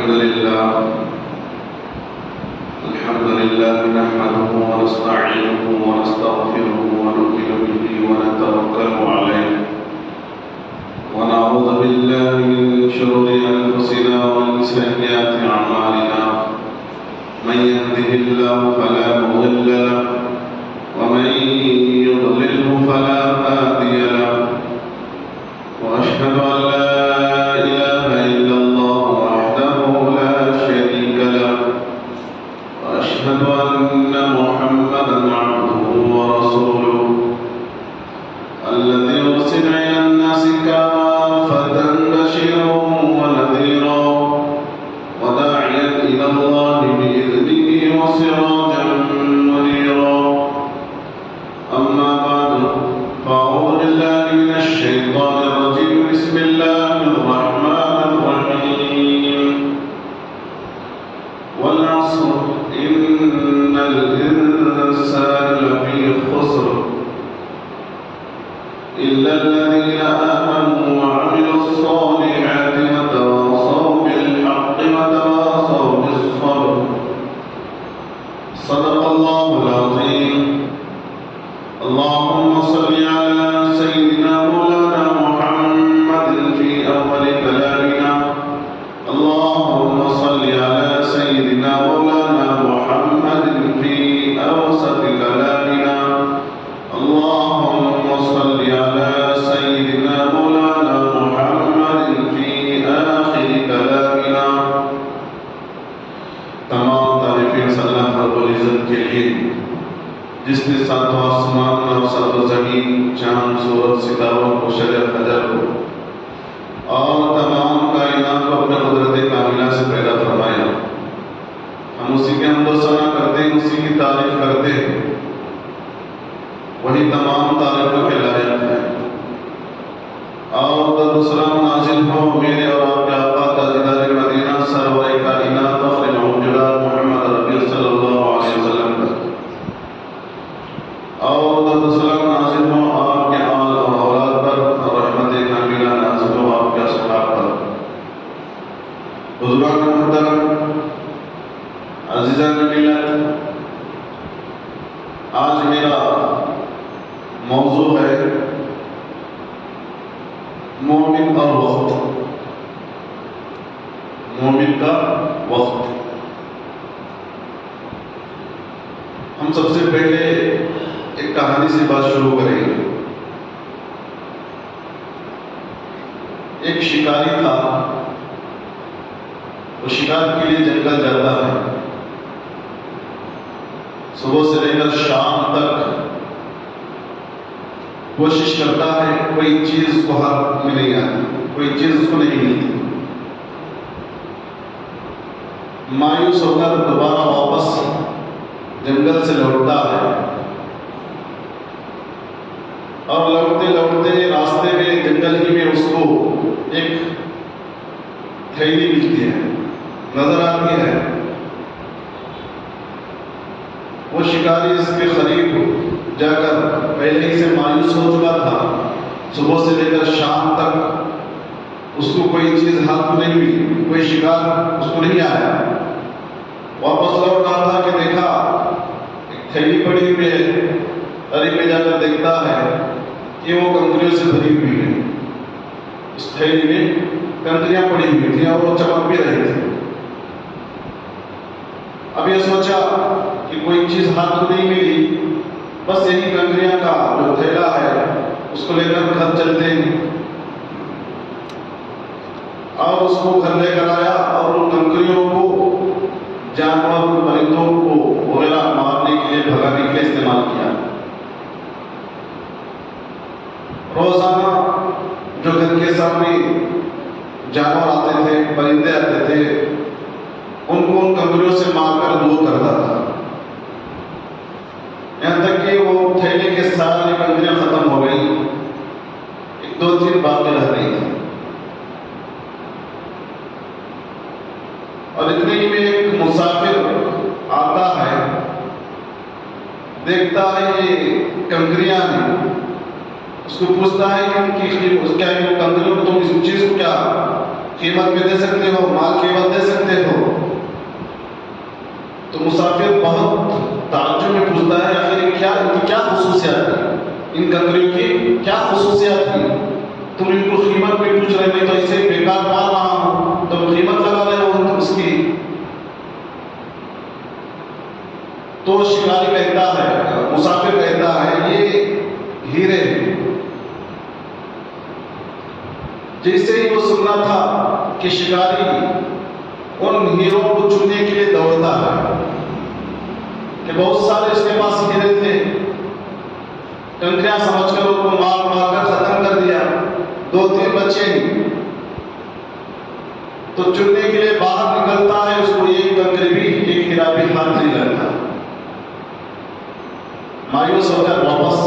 الحمد لله نحمده ونستعينه ونستغفره ونؤمن به ونتوكل عليه ونعوذ بالله من شرور أنفسنا ومن سيئات أعمالنا من يهده الله فلا مضل له ومن يضلله فلا هادي له وأشهد أن لا إله إلا الله وحده لا شريك له وأشهد أن محمدا عبده ورسوله الذي أرسل إلى الناس كافة بشيرا ونذيرا وداعيا إلى الله بإذنه وسراجا منيرا أما بعد فأعوذ بالله من الشيطان الرجيم بسم الله الرحمن الرحيم والعصر إن الإنسان لفي خسر إلا الذين آمنوا وعملوا الصالحات وتواصوا بالحق وتواصوا بالصبر صدق الله العظيم. اللهم صل على سيدنا مولانا محمد في أول كلامنا. اللهم صل على سيدنا مولانا محمد في أوسط كلامنا. اللهم صل على سيدنا مولانا محمد في آخر كلامنا. تمام تعریفیں اللہ رب العزت کے لیے جس نے ساتوں آسمان اور ساتوں زمین، چاند، سورج، ستاروں کو، شجر، حجر کو اور تمام کائنات کو اپنے قدرت کاملہ سے پیدا فرمایا. ہم اسی کے حمد و ثنا کرتے ہیں، اسی کی تعریف کرتے ہیں. وہی تمام تعریفوں کے لائق ہے. اور درود و سلام نازل ہو میرے اور آپ کے آقا تاجدار مدینہ سرور کائنات فخر موجودات محمد ربی صلی اللہ علیہ وسلم پر. اور درود و سلام نازل ہو آپ کے آل اور اولاد پر، اور رحمت کاملہ نازل ہو آپ کے اصحاب پر. بزرگان محترم، عزیزان ملت، آج میرا موضوع ہے مومن کا وقت. مومن کا وقت. ہم سب سے پہلے ایک کہانی سے بات شروع کریں گے. ایک شکاری تھا، وہ شکار کے لیے جنگل جاتا ہے. صبح سے لے کر شام تک کوشش کرتا ہے، کوئی چیز اس کو ہاتھ میں نہیں آتی، کوئی چیز اس کو نہیں ملتی. مایوس ہو کر دوبارہ واپس جنگل سے لوٹتا ہے. اور لوٹتے لوٹتے راستے میں جنگل ہی میں اس کو ایک تھیلی ملتی ہے، نظر آتی ہے. وہ شکاری اس کے قریب جا کر پہلے ہی سے مایوس ہو چکا تھا. صبح سے لے کر شام تک اس کو کوئی چیز ہاتھ میں نہیں ملی، کوئی شکار اس کو نہیں آیا. واپس لوٹ رہا تھا کہ دیکھا ایک تھیلی پڑی ہوئی ہے. قریب میں جا کر دیکھتا ہے کہ وہ کنکریوں سے بھری ہوئی ہے. اس تھیلی میں کنکریاں پڑی ہوئی تھیں اور وہ چمک بھی رہی تھی. اب یہ سوچا کہ کوئی چیز ہاتھ کو نہیں ملی، بس یہی کنکریاں کا جو تھیلا ہے اس کو لے کر گھر چلتے ہیں. اور اس کو گھر لے کر آیا اور ان کنکریوں کو جانور، پرندوں کو وغیرہ مارنے کے لیے، بھگانے کے لیے استعمال کیا. روزانہ جو گھر کے سامنے جانور آتے تھے، پرندے آتے تھے، ان کو ان کنکریوں سے مار کر دور کرتا تھا. یہاں تک کہ وہ تھیلے کے سارے کنکریاں ختم ہو گئی، ایک دو تین باقی رہ گئی تھی. اور اتنے ہی میں ایک مسافر آتا ہے، دیکھتا ہے یہ کنکریاں ہیں. اس کو پوچھتا ہے کہ ان کی قیمت کیا ہے، کنکریوں کو تم اس چیز کو کیا قیمت میں دے سکتے ہو، مال قیمت دے سکتے ہو؟ ان کنکریوں کی کیا خصوصیات تھی؟ تم ان کو قیمت بھی پوچھ رہے، میں تو اسے بیکار مار رہا ہوں، تم قیمت لگا رہے ہو تم اس کی۔ تو شکاری کہتا ہے، مسافر کہتا ہے یہ ہیرے ہیں۔ جیسے ہی وہ سننا تھا کہ شکاری ان ہیروں کو چننے کے لیے دوڑتا ہے کہ بہت سارے اس کے پاس ہیرے تھے، کنکریاں سمجھ کر ان کو مار مار کر ختم کر دیا، 2-3 بچے ہی۔ تو چننے کے لیے باہر نکلتا ہے، اس کو ایک کنکری بھی ایک ہیرا بھی ہاتھ نہیں لگتا، مایوس ہو کر واپس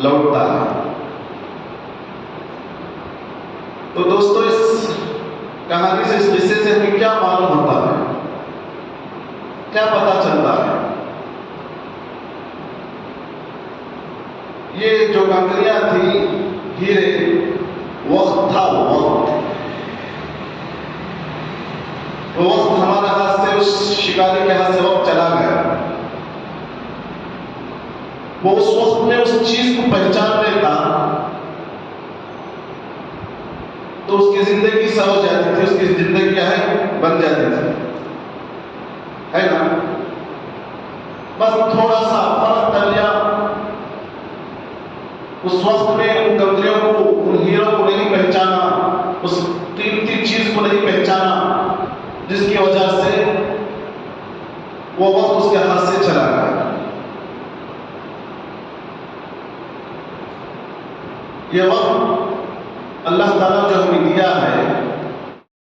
لوٹتا ہے۔ تو دوستو اس کہانی سے، اس قصے سے ہمیں کیا معلوم ہوتا ہے، کیا پتہ چلتا ہے؟ یہ جو کنکریاں تھی ہیرے، وقت تھا، وہ وقت ہمارے ہاتھ سے، اس شکاری کے ہاتھ سے وقت چلا گیا۔ وہ اس وقت میں اس چیز کو پہچان لیتا تو اس کی زندگی سمجھ جاتی تھی، اس کی زندگی کیا ہے، بن جاتی تھی، ہے نا؟ بس تھوڑا سا فرق کر لیا، اس وقت میں ان کنکریوں کو، ان ہیروں کو نہیں پہچانا، اس قیمتی چیز کو نہیں پہچانا، جس کی وجہ سے وہ وقت اس کے ہاتھ سے چلا گیا۔ یہ وقت اللہ تعالیٰ جو ہمیں دیا ہے،